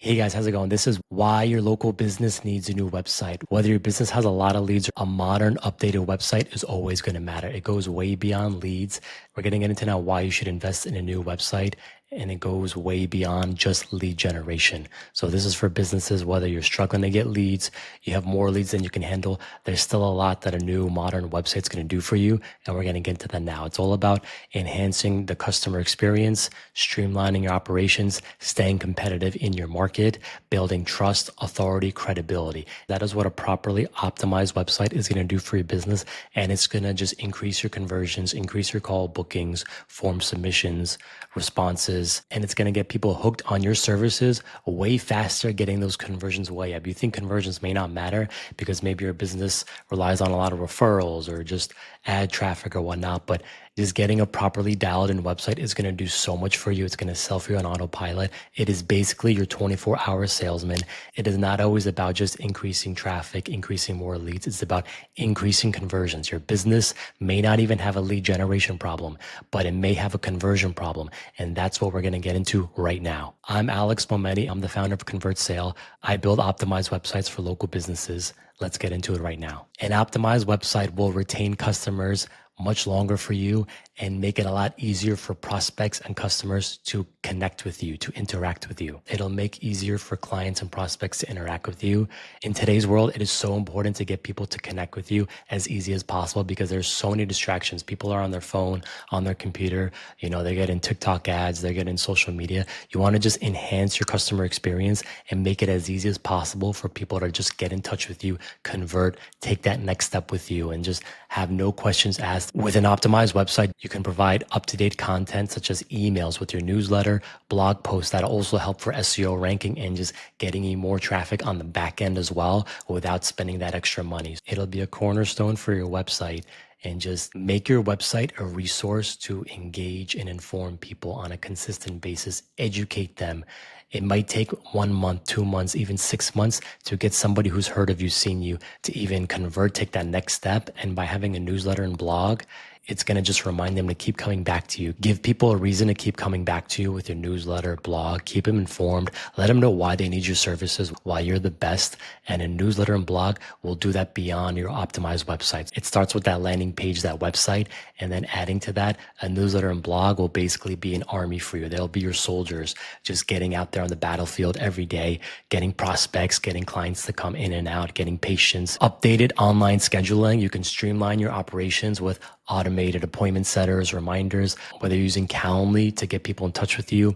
Hey guys, how's it going? This is why your local business needs a new website. Whether your business has a lot of leads, a modern, updated website is always going to matter. It goes way beyond leads. We're going to get into now why you should invest in a new website, and it goes way beyond just lead generation. So this is for businesses, whether you're struggling to get leads, you have more leads than you can handle. There's still a lot that a new modern website is going to do for you, and we're going to get into that now. It's all about enhancing the customer experience, streamlining your operations, staying competitive in your market, building trust, authority, credibility. That is what a properly optimized website is going to do for your business. And it's going to just increase your conversions, increase your call bookings, form submissions, responses, and it's going to get people hooked on your services way faster, getting those conversions way up. You think conversions may not matter because maybe your business relies on a lot of referrals or just ad traffic or whatnot, but just getting a properly dialed in website is going to do so much for you. It's going to sell for you on autopilot. It is basically your 24-hour salesman. It is not always about just increasing traffic, increasing more leads. It's about increasing conversions. Your business may not even have a lead generation problem, but it may have a conversion problem. And that's what we're going to get into right now. I'm Alex Momenti. I'm the founder of ConvertSale. I build optimized websites for local businesses. Let's get into it right now. An optimized website will retain customers much longer for you and make it a lot easier for prospects and customers to connect with you, to interact with you. It'll make easier for clients and prospects to interact with you. In today's world, it is so important to get people to connect with you as easy as possible because there's so many distractions. People are on their phone, on their computer, they're getting TikTok ads, they're getting social media. You want to just enhance your customer experience and make it as easy as possible for people to just get in touch with you, convert, take that next step with you, and just have no questions asked. With an optimized website, you can provide up-to-date content such as emails with your newsletter, blog posts that also help for SEO ranking and just getting you more traffic on the back end as well without spending that extra money. It'll be a cornerstone for your website and just make your website a resource to engage and inform people on a consistent basis, educate them. It might take 1 month, 2 months, even 6 months to get somebody who's heard of you, seen you, to even convert, take that next step. And by having a newsletter and blog, it's going to just remind them to keep coming back to you. Give people a reason to keep coming back to you with your newsletter, blog. Keep them informed. Let them know why they need your services, why you're the best. And a newsletter and blog will do that beyond your optimized websites. It starts with that landing page, that website, and then adding to that, a newsletter and blog will basically be an army for you. They'll be your soldiers, just getting out there on the battlefield every day, getting prospects, getting clients to come in and out, getting patients. Updated online scheduling. You can streamline your operations with automated appointment setters, reminders, whether you're using Calendly to get people in touch with you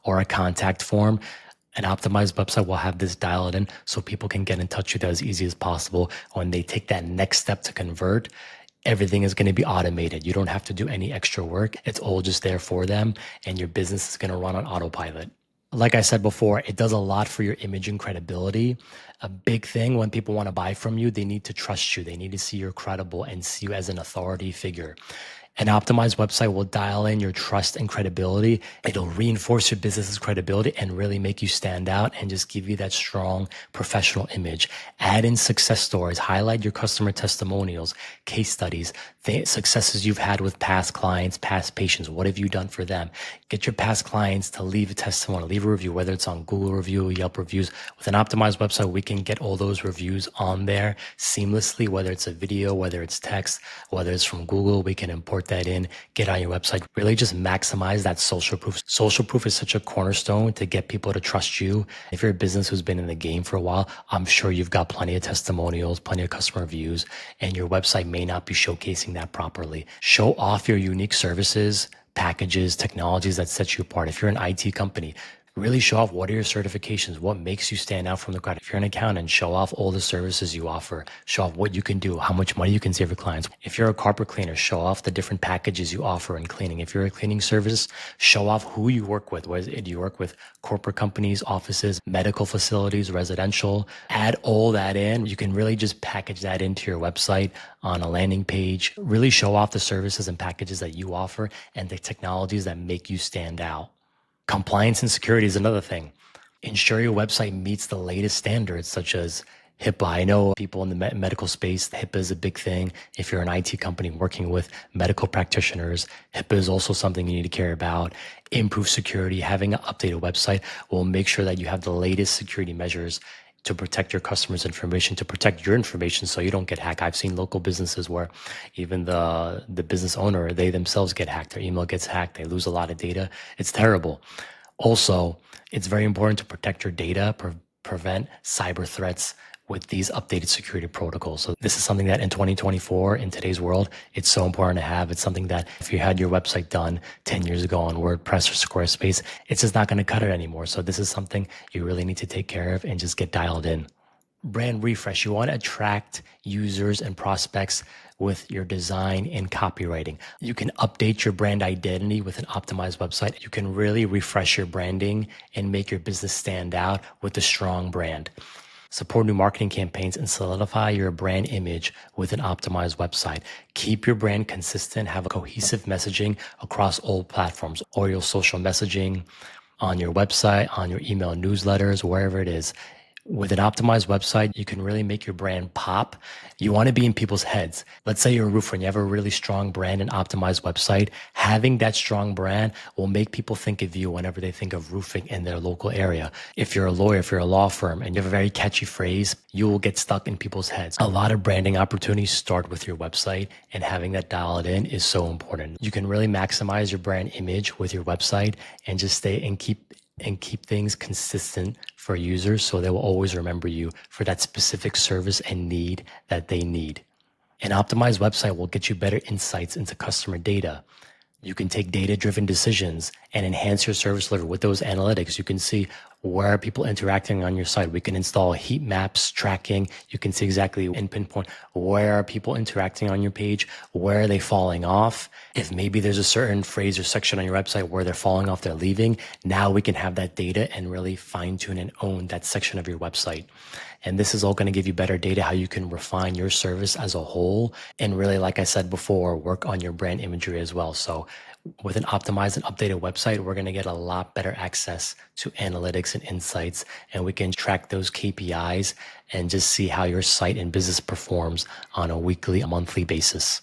or a contact form. An optimized website will have this dialed in so people can get in touch with you as easy as possible. When they take that next step to convert, everything is going to be automated. You don't have to do any extra work. It's all just there for them, and your business is going to run on autopilot. Like I said before, it does a lot for your image and credibility. A big thing when people want to buy from you, they need to trust you. They need to see you're credible and see you as an authority figure. An optimized website will dial in your trust and credibility. It'll reinforce your business's credibility and really make you stand out and just give you that strong professional image. Add in success stories, highlight your customer testimonials, case studies, the successes you've had with past clients, past patients. What have you done for them? Get your past clients to leave a testimonial, leave a review, whether it's on Google review, Yelp reviews. With an optimized website, we can get all those reviews on there seamlessly, whether it's a video, whether it's text, whether it's from Google, we can import that in, get on your website, really just maximize that social proof. Social proof is such a cornerstone to get people to trust you. If you're a business who's been in the game for a while, I'm sure you've got plenty of testimonials, plenty of customer reviews, and your website may not be showcasing that properly. Show off your unique services, packages, technologies that set you apart. If you're an IT company, really show off what are your certifications, what makes you stand out from the crowd. If you're an accountant, show off all the services you offer, show off what you can do, how much money you can save your clients. If you're a carpet cleaner, show off the different packages you offer in cleaning. If you're a cleaning service, show off who you work with. Do you work with corporate companies, offices, medical facilities, residential? Add all that in. You can really just package that into your website on a landing page. Really show off the services and packages that you offer and the technologies that make you stand out. Compliance and security is another thing. Ensure your website meets the latest standards such as HIPAA. I know people in the medical space, HIPAA is a big thing. If you're an IT company working with medical practitioners, HIPAA is also something you need to care about. Improve security. Having an updated website will make sure that you have the latest security measures to protect your customers' information, to protect your information so you don't get hacked. I've seen local businesses where even the business owner, they themselves get hacked. Their email gets hacked. They lose a lot of data. It's terrible. Also, it's very important to protect your data, prevent cyber threats with these updated security protocols. So this is something that in 2024, in today's world, it's so important to have. It's something that if you had your website done 10 years ago on WordPress or Squarespace, it's just not going to cut it anymore. So this is something you really need to take care of and just get dialed in. Brand refresh. You want to attract users and prospects with your design and copywriting. You can update your brand identity with an optimized website. You can really refresh your branding and make your business stand out with a strong brand. Support new marketing campaigns and solidify your brand image with an optimized website. Keep your brand consistent, have a cohesive messaging across all platforms, or your social messaging, on your website, on your email newsletters, wherever it is. With an optimized website, you can really make your brand pop. You want to be in people's heads. Let's say you're a roofer and you have a really strong brand and optimized website. Having that strong brand will make people think of you whenever they think of roofing in their local area. If you're a lawyer, if you're a law firm, and you have a very catchy phrase, you will get stuck in people's heads. A lot of branding opportunities start with your website, and having that dialed in is so important. You can really maximize your brand image with your website and just stay and keep things consistent for users so they will always remember you for that specific service and need that they need. An optimized website will get you better insights into customer data. You can take data-driven decisions and enhance your service delivery with those analytics. You can see where are people interacting on your site. We can install heat maps, tracking. You can see exactly and pinpoint where are people interacting on your page, where are they falling off. If maybe there's a certain phrase or section on your website where they're falling off, they're leaving, now we can have that data and really fine-tune and own that section of your website. And this is all going to give you better data, how you can refine your service as a whole. And really, like I said before, work on your brand imagery as well. So with an optimized and updated website, we're going to get a lot better access to analytics and insights, and we can track those KPIs and just see how your site and business performs on a weekly, a monthly basis.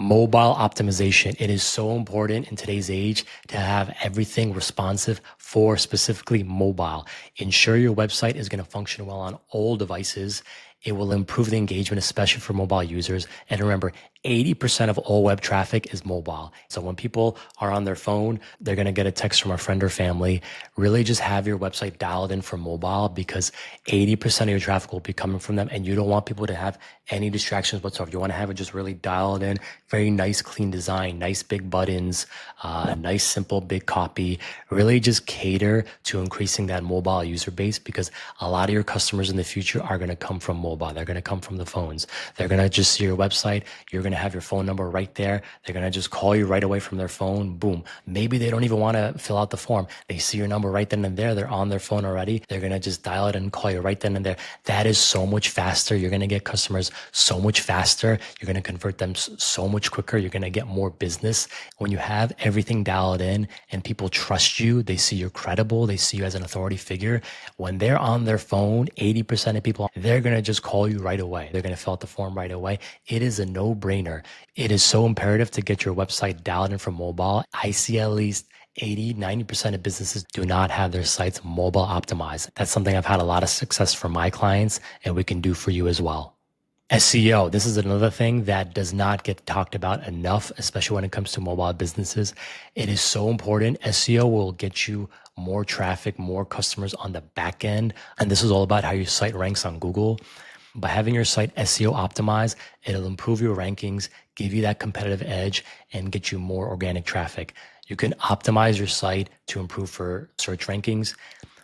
Mobile optimization. It is so important in today's age to have everything responsive for specifically mobile. Ensure your website is going to function well on all devices. It will improve the engagement, especially for mobile users. And remember, 80% of all web traffic is mobile. So when people are on their phone, they're going to get a text from a friend or family. Really just have your website dialed in for mobile, because 80% of your traffic will be coming from them, and you don't want people to have any distractions whatsoever. You want to have it just really dialed in, very nice, clean design, nice big buttons, nice, simple, big copy. Really just cater to increasing that mobile user base, because a lot of your customers in the future are going to come from mobile. They're going to come from the phones. They're going to just see your website. You're going to have your phone number right there. They're going to just call you right away from their phone. Boom. Maybe they don't even want to fill out the form. They see your number right then and there. They're on their phone already. They're going to just dial it and call you right then and there. That is so much faster. You're going to get customers so much faster. You're going to convert them so much quicker. You're going to get more business. When you have everything dialed in and people trust you, they see you're credible. They see you as an authority figure. When they're on their phone, 80% of people, they're going to just call you right away. They're going to fill out the form right away. It is a no-brainer. It is so imperative to get your website dialed in from mobile. I see at least 80-90% of businesses do not have their sites mobile optimized. That's something I've had a lot of success for my clients, and we can do for you as well. SEO. This is another thing that does not get talked about enough, especially when it comes to mobile businesses. It is so important. SEO will get you more traffic, more customers on the back end. And this is all about how your site ranks on Google. By having your site SEO optimized, it'll improve your rankings, give you that competitive edge, and get you more organic traffic. You can optimize your site to improve for search rankings.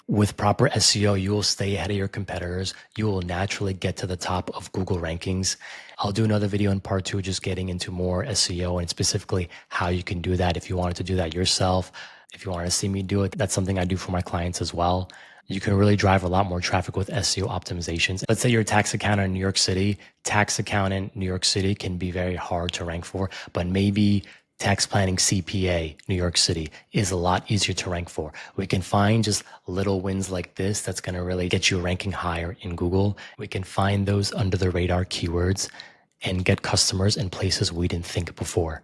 With proper SEO, you will stay ahead of your competitors. You will naturally get to the top of Google rankings. I'll do another video in part 2, just getting into more SEO and specifically how you can do that if you wanted to do that yourself. If you want to see me do it, that's something I do for my clients as well. You can really drive a lot more traffic with SEO optimizations. Let's say you're a tax accountant in New York City. Tax accountant in New York City can be very hard to rank for, but maybe tax planning CPA, New York City, is a lot easier to rank for. We can find just little wins like this that's going to really get you ranking higher in Google. We can find those under the radar keywords and get customers in places we didn't think before.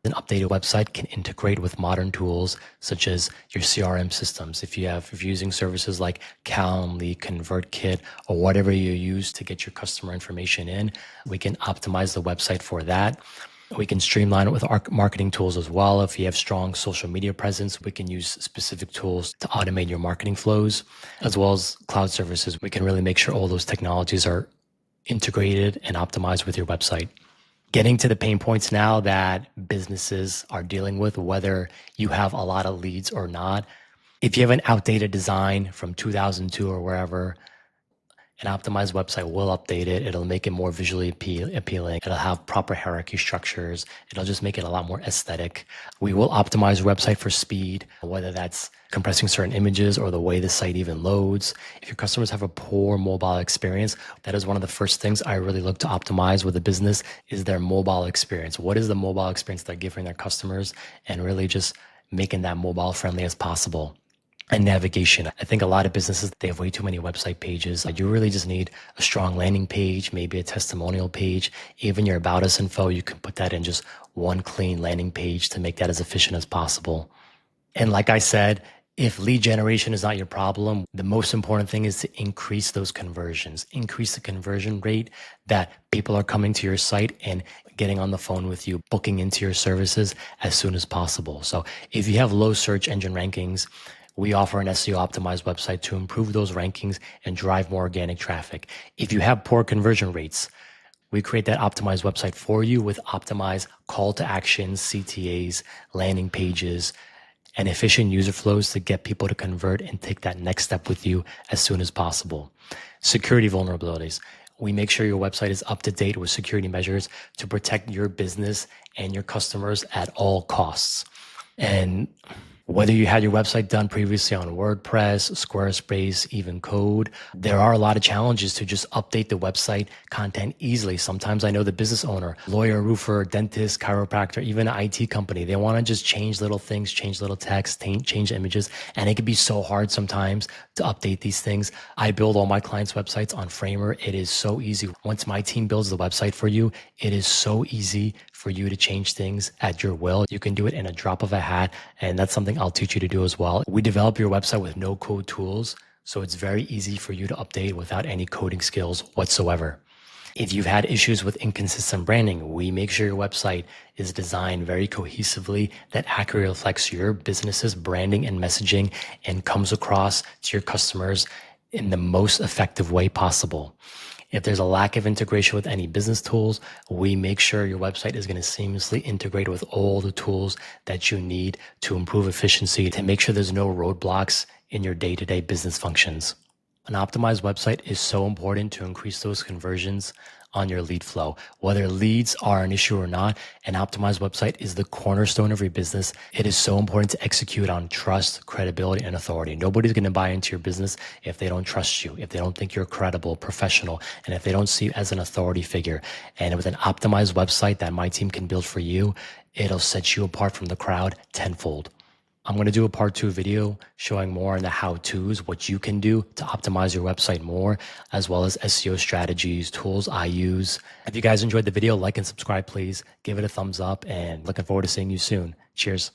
An updated website can integrate with modern tools such as your CRM systems. If you're using services like Calendly, ConvertKit, or whatever you use to get your customer information in, we can optimize the website for that. We can streamline it with our marketing tools as well. If you have strong social media presence, we can use specific tools to automate your marketing flows, as well as cloud services. We can really make sure all those technologies are integrated and optimized with your website. Getting to the pain points now that businesses are dealing with, whether you have a lot of leads or not. If you have an outdated design from 2002 or wherever, an optimized website will update it. It'll make it more visually appealing. It'll have proper hierarchy structures. It'll just make it a lot more aesthetic. We will optimize your website for speed, whether that's compressing certain images or the way the site even loads. If your customers have a poor mobile experience, that is one of the first things I really look to optimize with a business is their mobile experience. What is the mobile experience they're giving their customers, and really just making that mobile friendly as possible. And navigation. I think a lot of businesses, they have way too many website pages. You really just need a strong landing page, maybe a testimonial page. Even your About Us info, you can put that in just one clean landing page to make that as efficient as possible. And like I said, if lead generation is not your problem, the most important thing is to increase those conversions, increase the conversion rate that people are coming to your site and getting on the phone with you, booking into your services as soon as possible. So if you have low search engine rankings, we offer an SEO optimized website to improve those rankings and drive more organic traffic. If you have poor conversion rates, we create that optimized website for you with optimized call to actions, CTAs, landing pages, and efficient user flows to get people to convert and take that next step with you as soon as possible. Security vulnerabilities. We make sure your website is up to date with security measures to protect your business and your customers at all costs. And whether you had your website done previously on WordPress, Squarespace, even Code, there are a lot of challenges to just update the website content easily. Sometimes I know the business owner, lawyer, roofer, dentist, chiropractor, even an IT company, they want to just change little things, change little text, change images, and it can be so hard sometimes to update these things. I build all my clients' websites on Framer. It is so easy. Once my team builds the website for you, it is so easy for you to change things at your will. You can do it in a drop of a hat, and that's something I'll teach you to do as well. We develop your website with no code tools, so it's very easy for you to update without any coding skills whatsoever. If you've had issues with inconsistent branding, we make sure your website is designed very cohesively that accurately reflects your business's branding and messaging and comes across to your customers in the most effective way possible. If there's a lack of integration with any business tools, we make sure your website is going to seamlessly integrate with all the tools that you need to improve efficiency, to make sure there's no roadblocks in your day-to-day business functions. An optimized website is so important to increase those conversions on your lead flow. Whether leads are an issue or not, an optimized website is the cornerstone of your business. It is so important to execute on trust, credibility, and authority. Nobody's going to buy into your business if they don't trust you, if they don't think you're credible, professional, and if they don't see you as an authority figure. And with an optimized website that my team can build for you, it'll set you apart from the crowd tenfold. I'm going to do a part 2 video showing more on the how-tos, what you can do to optimize your website more, as well as SEO strategies, tools I use. If you guys enjoyed the video, like and subscribe, please. Give it a thumbs up, and looking forward to seeing you soon. Cheers.